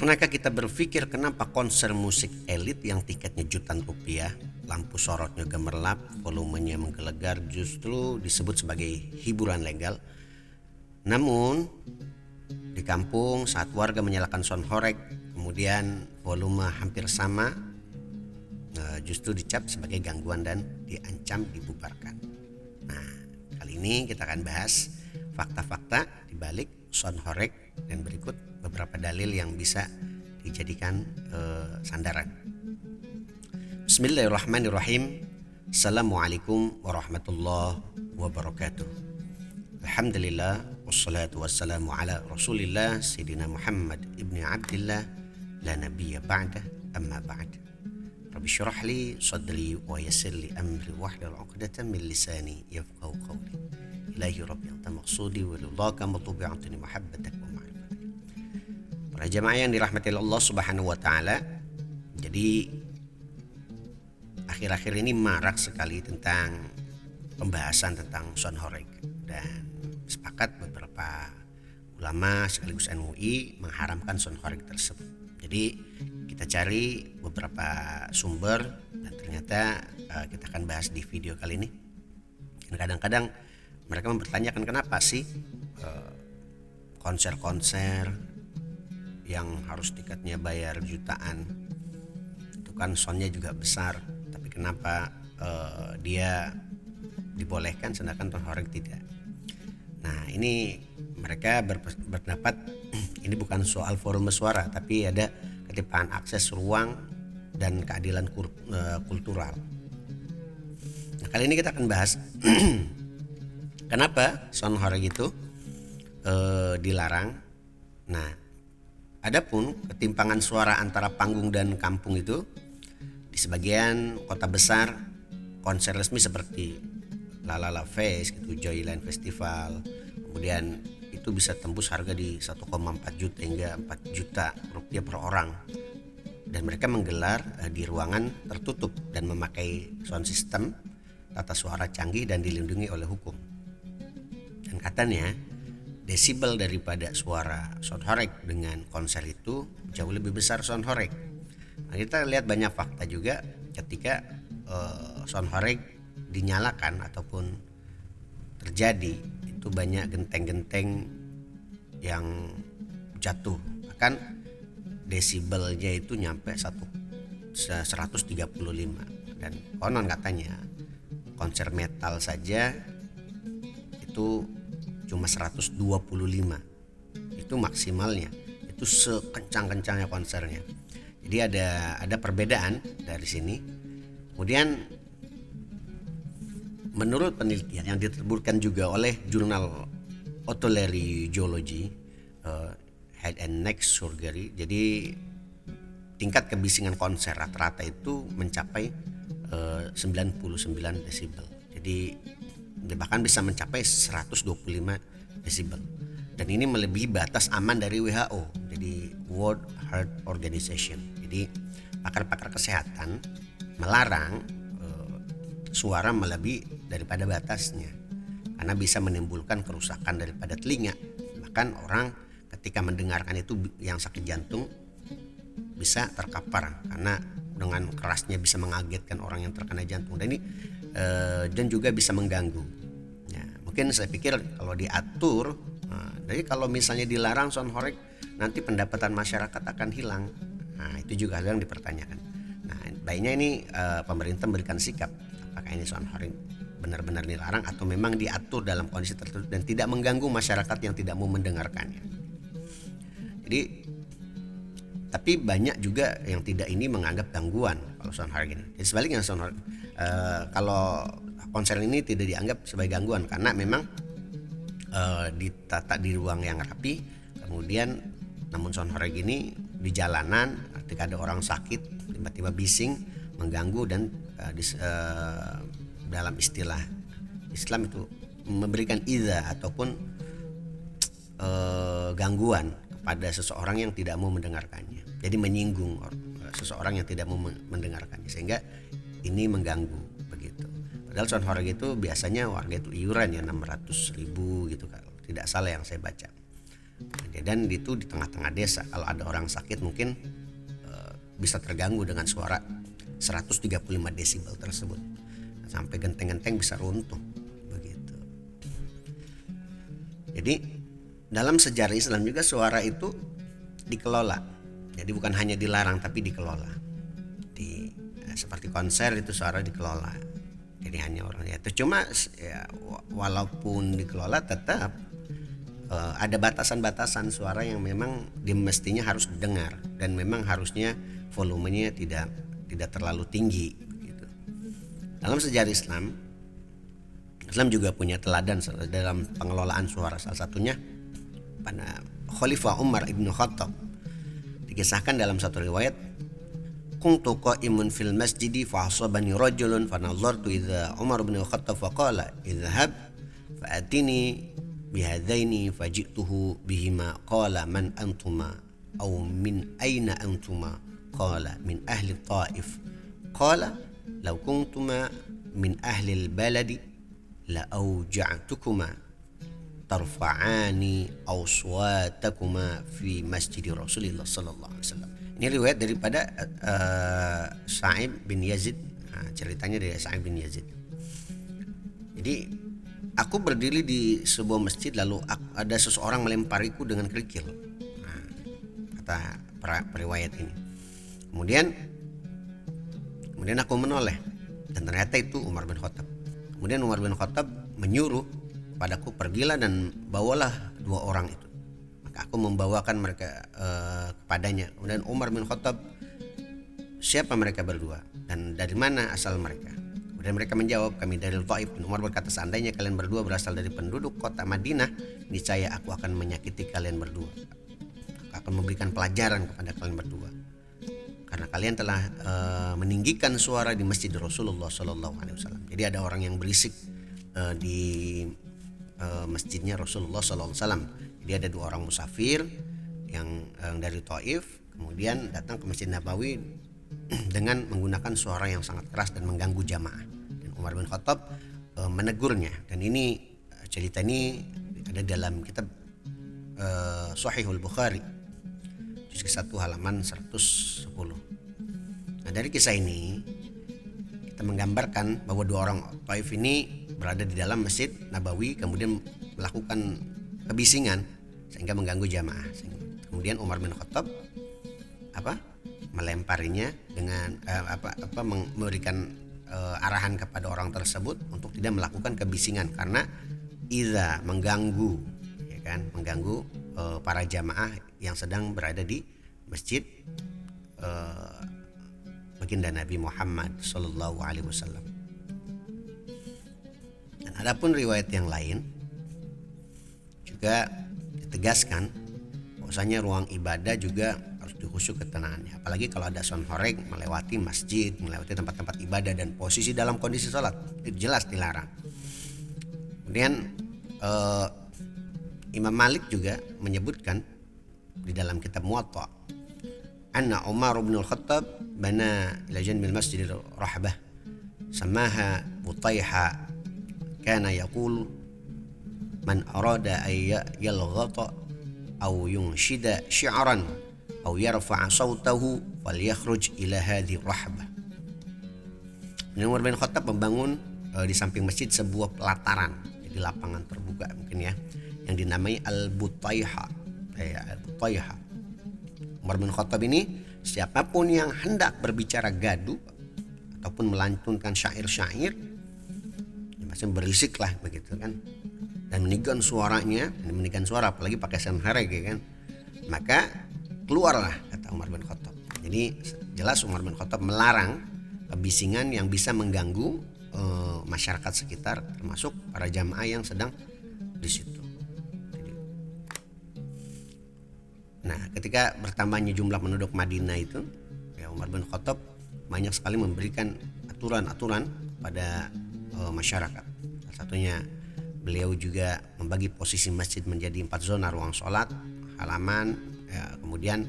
Pernahkah kita berpikir kenapa konser musik elit yang tiketnya jutaan rupiah, lampu sorotnya gemerlap, volumenya menggelegar justru disebut sebagai hiburan legal? Namun di kampung saat warga menyalakan sound horeg, kemudian volume hampir sama, justru dicap sebagai gangguan dan diancam dibubarkan. Nah, kali ini kita akan bahas fakta-fakta di balik sound horeg dan berikut beberapa dalil yang bisa dijadikan sandaran. Bismillahirrahmanirrahim. Assalamualaikum warahmatullahi wabarakatuh. Alhamdulillah wassalatu wassalamu ala Rasulillah Sayyidina Muhammad ibni Abdillah la nabiyya ba'dah amma ba'd. Rabbi syrah li sadri wa yassir li amri wahlul 'uqdatam min lisani yafqahu qawli. Ilahi rabbi anta maqsudi wa lidhaka matubi'atni mahabbatak wa ma'rifatak. Para jamaah yang dirahmati Allah Subhanahu wa taala. Jadi akhir-akhir ini marak sekali tentang pembahasan tentang sound horeg, dan sepakat beberapa ulama sekaligus MUI mengharamkan sound horeg tersebut. Jadi kita cari beberapa sumber dan ternyata kita akan bahas di video kali ini. Dan kadang-kadang mereka mempertanyakan kenapa sih konser-konser yang harus tiketnya bayar jutaan, itu kan soundnya juga besar, tapi kenapa dia dibolehkan sedangkan sound horeg tidak? Nah, ini mereka berpendapat ini bukan soal volume suara, tapi ada ketimpangan akses ruang dan keadilan kultural. Nah, kali ini kita akan bahas kenapa sound horeg itu dilarang. Nah, adapun ketimpangan suara antara panggung dan kampung itu di sebagian kota besar, konser resmi seperti Lalala Fest gitu, Joyland Festival, kemudian itu bisa tembus harga di 1,4 juta hingga 4 juta rupiah per orang, dan mereka menggelar di ruangan tertutup dan memakai sound system tata suara canggih dan dilindungi oleh hukum. Dan katanya desibel daripada suara sound horeg dengan konser itu jauh lebih besar sound horeg. Nah, kita lihat banyak fakta juga ketika sound horeg dinyalakan ataupun terjadi, itu banyak genteng-genteng yang jatuh, bahkan desibelnya itu nyampe 135, dan konon katanya konser metal saja itu cuma 125, itu maksimalnya, itu sekencang-kencangnya konsernya. Jadi ada perbedaan dari sini. Kemudian menurut penelitian yang diterbitkan juga oleh jurnal Otolaryngology, Head and Neck Surgery, jadi tingkat kebisingan konser rata-rata itu mencapai 99 desibel. Jadi bahkan bisa mencapai 125 desibel. Dan ini melebihi batas aman dari WHO, jadi World Health Organization. Jadi pakar-pakar kesehatan melarang suara melebihi daripada batasnya karena bisa menimbulkan kerusakan daripada telinga. Bahkan orang ketika mendengarkan itu yang sakit jantung bisa terkapar karena dengan kerasnya bisa mengagetkan orang yang terkena jantung, dan ini dan juga bisa mengganggu. Ya, mungkin saya pikir kalau diatur, jadi kalau misalnya dilarang sound horeg, nanti pendapatan masyarakat akan hilang. Nah, itu juga hal yang dipertanyakan. Nah, baiknya ini pemerintah memberikan sikap apakah ini sound horeg benar-benar dilarang atau memang diatur dalam kondisi tertentu dan tidak mengganggu masyarakat yang tidak mau mendengarkannya. Jadi tapi banyak juga yang tidak ini menganggap gangguan kalau sound horeg ini. Jadi sebaliknya sound horeg, kalau konser ini tidak dianggap sebagai gangguan karena memang ditata di ruang yang rapi. Kemudian namun sound horeg ini di jalanan ketika ada orang sakit tiba-tiba bising mengganggu, dan dalam istilah Islam itu memberikan idza ataupun gangguan kepada seseorang yang tidak mau mendengarkannya. Jadi menyinggung seseorang yang tidak mau mendengarkannya, sehingga ini mengganggu begitu. Padahal sound horeg itu biasanya warga itu iuran ya 600.000 gitu kalau tidak salah yang saya baca. Dan itu di tengah-tengah desa, kalau ada orang sakit mungkin bisa terganggu dengan suara 135 desibel tersebut, sampai genteng-genteng bisa runtuh begitu. Jadi dalam sejarah Islam juga suara itu dikelola, jadi bukan hanya dilarang tapi dikelola. Seperti konser itu suara dikelola, jadi hanya orangnya itu. Cuma ya, walaupun dikelola tetap ada batasan-batasan suara yang memang mestinya harus didengar, dan memang harusnya volumenya tidak terlalu tinggi gitu. Dalam sejarah Islam juga punya teladan dalam pengelolaan suara. Salah satunya pada Khalifah Umar ibn Khattab, dikisahkan dalam satu riwayat, kuntu qa'imun fil masjidi fa asabani rajulun fa nadhartu idza Umar ibn Khattab fa qala idhhab fa atini bihadaini fajituhu bihima qala man antuma aw min aina antuma qala min ahli Taif qala law kuntuma min ahli al-baladi la awja'tukuma tarfa'ani awswatakuma fi masjid Rasulullah sallallahu alaihi wasallam. Ini riwayat daripada Sa'ib bin Yazid. Ceritanya dari Sa'ib bin Yazid. Jadi aku berdiri di sebuah masjid, lalu ada seseorang melempariku dengan kerikil. Kata periwayat ini. Kemudian aku menoleh, dan ternyata itu Umar bin Khattab. Kemudian Umar bin Khattab menyuruh padaku, pergilah dan bawalah dua orang itu. Maka aku membawakan mereka kepadanya. Kemudian Umar bin Khattab, siapa mereka berdua dan dari mana asal mereka? Kemudian mereka menjawab, kami dari Taif. Dan Umar berkata, seandainya kalian berdua berasal dari penduduk kota Madinah, niscaya aku akan menyakiti kalian berdua. Aku akan memberikan pelajaran kepada kalian berdua, karena kalian telah meninggikan suara di masjid Rasulullah SAW. Jadi ada orang yang berisik di masjidnya Rasulullah SAW. Jadi ada dua orang musafir yang dari Taif, kemudian datang ke Masjid Nabawi dengan menggunakan suara yang sangat keras dan mengganggu jamaah. Dan Umar bin Khattab menegurnya. Dan ini cerita ini ada dalam kitab Sahihul Bukhari, juz 1 halaman 110. Nah, dari kisah ini kita menggambarkan bahwa dua orang Taif ini berada di dalam Masjid Nabawi, kemudian melakukan kebisingan sehingga mengganggu jamaah. Kemudian Umar bin Khattab melemparinya dengan memberikan arahan kepada orang tersebut untuk tidak melakukan kebisingan, karena idza mengganggu, ya kan, mengganggu para jamaah yang sedang berada di masjid baginda Nabi Muhammad sallallahu alaihi wasallam. Dan adapun riwayat yang lain juga ditegaskan bahwasanya ruang ibadah juga harus dikhusyuk ketenangannya, apalagi kalau ada sound horeg melewati masjid, melewati tempat-tempat ibadah dan posisi dalam kondisi sholat, itu jelas dilarang. Kemudian Imam Malik juga menyebutkan di dalam kitab Muwatta, anna Umar bin Al-Khattab bana ila janbil masjid rahbah samaha Butayha, kana yaqul man arada ay yalghata aw yunshida syi'ran aw yarfa'a sautahu falyakhruj ila hadhihi rahbah. Umar bin Khattab membangun di samping masjid sebuah pelataran, jadi lapangan terbuka mungkin ya, yang dinamai Al-Butayha. Al-Butayha. Umar bin Khattab ini, siapapun yang hendak berbicara gaduh ataupun melantunkan syair-syair, ya maksudnya berisik lah begitu kan, dan meninggikan suara, apalagi pakai sound horeg ya kan, maka keluarlah, kata Umar bin Khattab. Jadi jelas Umar bin Khattab melarang kebisingan yang bisa mengganggu masyarakat sekitar, termasuk para jamaah yang sedang di situ. Nah, ketika bertambahnya jumlah penduduk Madinah itu, ya Umar bin Khattab banyak sekali memberikan aturan-aturan pada masyarakat. Salah satunya beliau juga membagi posisi masjid menjadi 4 zona: ruang sholat, halaman, ya, kemudian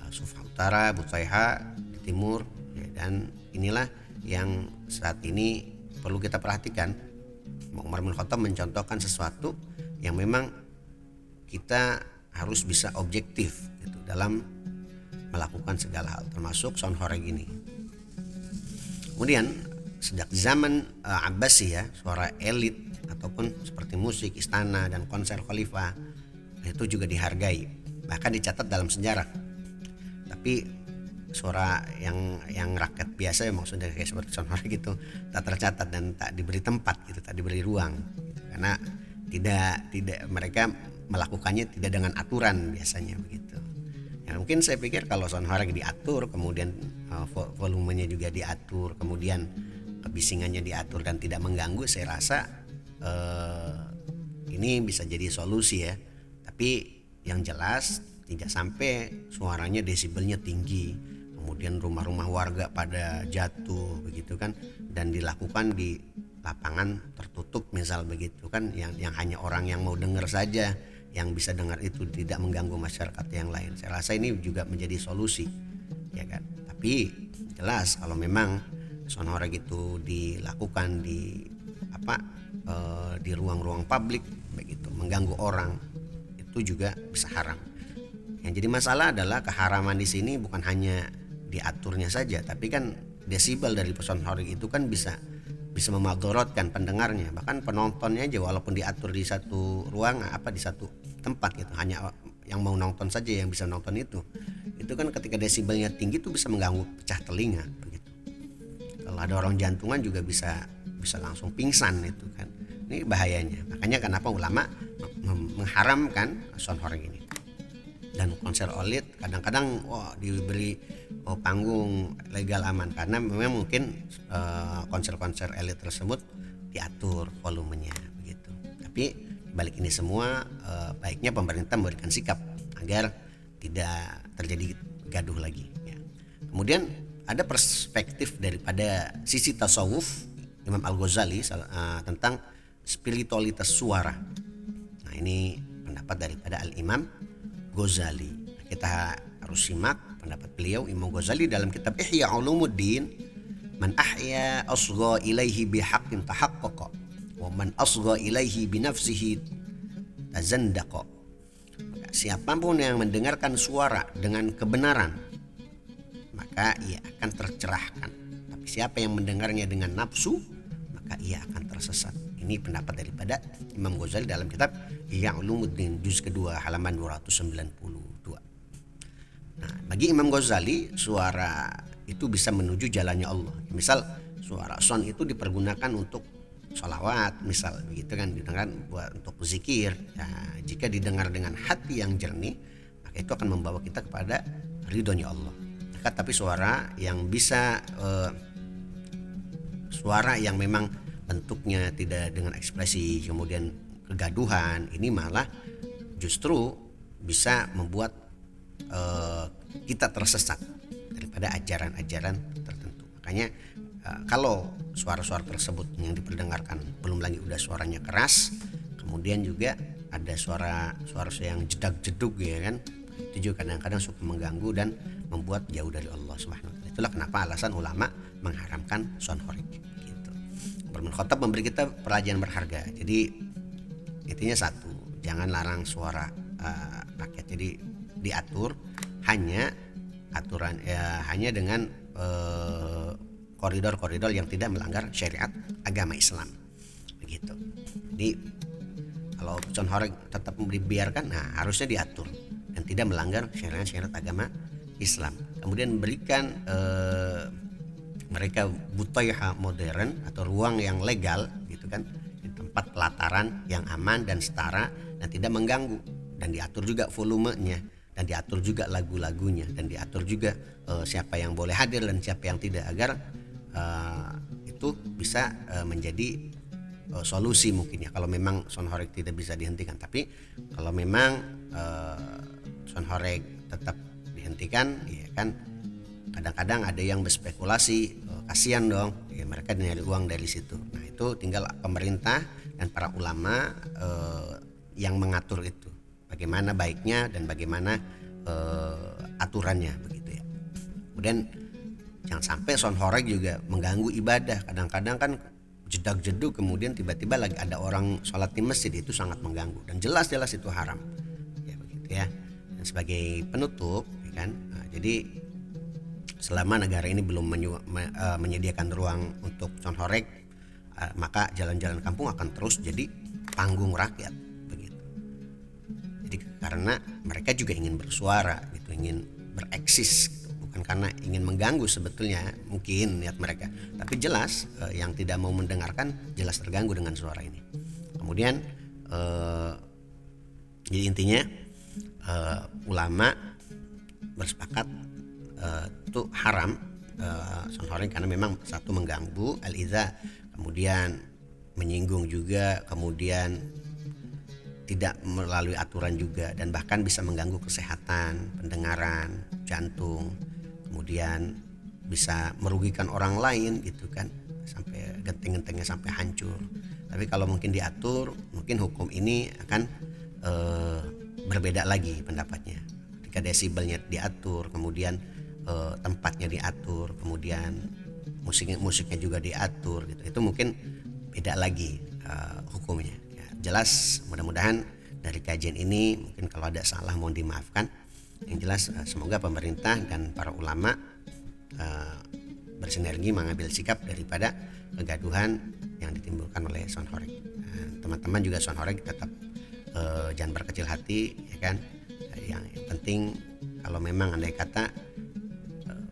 Sufah Utara, Butayha di timur, ya, dan inilah yang saat ini perlu kita perhatikan. Umar bin Khattab mencontohkan sesuatu yang memang kita harus bisa objektif gitu dalam melakukan segala hal, termasuk sound horeg ini. Kemudian sejak zaman Abbasiyah, suara elit ataupun seperti musik istana dan konser khalifah itu juga dihargai, bahkan dicatat dalam sejarah. Tapi suara yang rakyat biasa, ya maksudnya kayak seperti sound horeg gitu, tak tercatat dan tak diberi tempat gitu, tak diberi ruang gitu. Karena tidak mereka melakukannya tidak dengan aturan biasanya begitu. Ya, mungkin saya pikir kalau sound horeg diatur, kemudian volumenya juga diatur, kemudian kebisingannya diatur dan tidak mengganggu, saya rasa ini bisa jadi solusi ya. Tapi yang jelas tidak sampai suaranya desibelnya tinggi, kemudian rumah-rumah warga pada jatuh begitu kan, dan dilakukan di lapangan tertutup misal begitu kan, yang hanya orang yang mau dengar saja yang bisa dengar, itu tidak mengganggu masyarakat yang lain. Saya rasa ini juga menjadi solusi ya kan. Tapi jelas kalau memang sound horeg itu dilakukan di ruang-ruang publik begitu, mengganggu orang, itu juga bisa haram. Yang jadi masalah adalah keharaman di sini bukan hanya diaturnya saja, tapi kan desibel dari sound horeg itu kan bisa memadorotkan pendengarnya, bahkan penontonnya aja, walaupun diatur di satu ruang di satu tempat gitu, hanya yang mau nonton saja yang bisa nonton itu kan ketika desibelnya tinggi itu bisa mengganggu pecah telinga begitu. Kalau ada orang jantungan juga bisa langsung pingsan itu kan. Ini bahayanya. Makanya kenapa ulama mengharamkan sound horeg ini. Dan konser elit kadang-kadang diberi panggung legal aman, karena memang mungkin konser-konser elit tersebut diatur volumenya begitu. Tapi balik ini semua baiknya pemerintah memberikan sikap agar tidak terjadi gaduh lagi ya. Kemudian ada perspektif daripada sisi tasawuf Imam Al-Ghazali tentang spiritualitas suara. Nah, ini pendapat daripada Al-Imam Ghazali. Kita harus simak pendapat beliau Imam Ghazali dalam kitab Ihya Ulumuddin. Man ahya asgha ilaihi bihaqqin tahaqqaqa wa man asgha ilaihi binafsihi tazandaqa. Siapapun yang mendengarkan suara dengan kebenaran, maka ia akan tercerahkan. Tapi siapa yang mendengarnya dengan nafsu, maka ia akan tersesat. Ini pendapat daripada Imam Ghazali dalam kitab Ihya Ulumuddin juz kedua halaman 292. Nah, bagi Imam Ghazali suara itu bisa menuju jalannya Allah. Misal suara sound itu dipergunakan untuk sholawat misal begitu kan, didengar buat untuk zikir. Nah, jika didengar dengan hati yang jernih, maka itu akan membawa kita kepada ridhonya Allah. Tapi suara yang bisa suara yang memang bentuknya tidak dengan ekspresi, kemudian kegaduhan, ini malah justru bisa membuat kita tersesat daripada ajaran-ajaran tertentu. Makanya kalau suara-suara tersebut yang diperdengarkan belum lagi udah suaranya keras, kemudian juga ada suara yang jedak-jeduk ya kan, itu juga kadang-kadang suka mengganggu dan membuat jauh dari Allah Subhanahu wa taala. Itulah kenapa alasan ulama mengharamkan sound horeg gitu. Umar bin Khattab memberi kita pelajaran berharga. Jadi intinya satu, jangan larang suara rakyat. Jadi diatur hanya dengan koridor-koridor yang tidak melanggar syariat agama Islam begitu. Jadi kalau sound horeg tetap dibiarkan, harusnya diatur dan tidak melanggar syariat agama Islam. Kemudian berikan mereka butaiha modern atau ruang yang legal gitu kan, di tempat pelataran yang aman dan setara dan tidak mengganggu, dan diatur juga volumenya, dan diatur juga lagu-lagunya, dan diatur juga siapa yang boleh hadir dan siapa yang tidak, agar itu bisa menjadi solusi mungkin ya kalau memang sound horeg tidak bisa dihentikan. Tapi kalau memang sound horeg tetap dihentikan ya kan, kadang-kadang ada yang berspekulasi, kasihan dong ya, mereka nyari uang dari situ. Nah, itu tinggal pemerintah dan para ulama yang mengatur itu, bagaimana baiknya dan bagaimana aturannya begitu ya. Kemudian jangan sampai sound horeg juga mengganggu ibadah. Kadang-kadang kan jedak-jeduk, kemudian tiba-tiba lagi ada orang sholat di masjid, itu sangat mengganggu dan jelas-jelas itu haram ya begitu. gitu ya. Dan sebagai penutup ya kan, jadi selama negara ini belum menyediakan ruang untuk Sonhoreg, maka jalan-jalan kampung akan terus jadi panggung rakyat begitu. Jadi karena mereka juga ingin bersuara gitu, ingin bereksis gitu. Bukan karena ingin mengganggu sebetulnya mungkin niat mereka, tapi jelas yang tidak mau mendengarkan jelas terganggu dengan suara ini. Kemudian jadi intinya ulama bersepakat itu haram Sonhoreg karena memang satu mengganggu al-idza, kemudian menyinggung juga, kemudian tidak melalui aturan juga, dan bahkan bisa mengganggu kesehatan, pendengaran, jantung, kemudian bisa merugikan orang lain gitu kan, sampai genting-gentingnya sampai hancur. Tapi kalau mungkin diatur, mungkin hukum ini akan berbeda lagi pendapatnya. Ketika desibelnya diatur, kemudian tempatnya diatur, kemudian musiknya juga diatur gitu, itu mungkin beda lagi hukumnya. Jelas mudah-mudahan dari kajian ini mungkin kalau ada salah mohon dimaafkan. Yang jelas semoga pemerintah dan para ulama bersinergi mengambil sikap daripada kegaduhan yang ditimbulkan oleh Sonhoreg. Teman-teman juga Sonhoreg tetap jangan berkecil hati ya kan. Yang penting kalau memang andai kata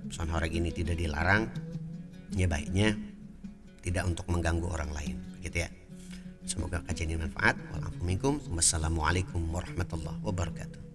Sonhoreg ini tidak dilarang, ya baiknya tidak untuk mengganggu orang lain begitu ya. Semoga kajian ini bermanfaat. Wassalamualaikum warahmatullahi wabarakatuh.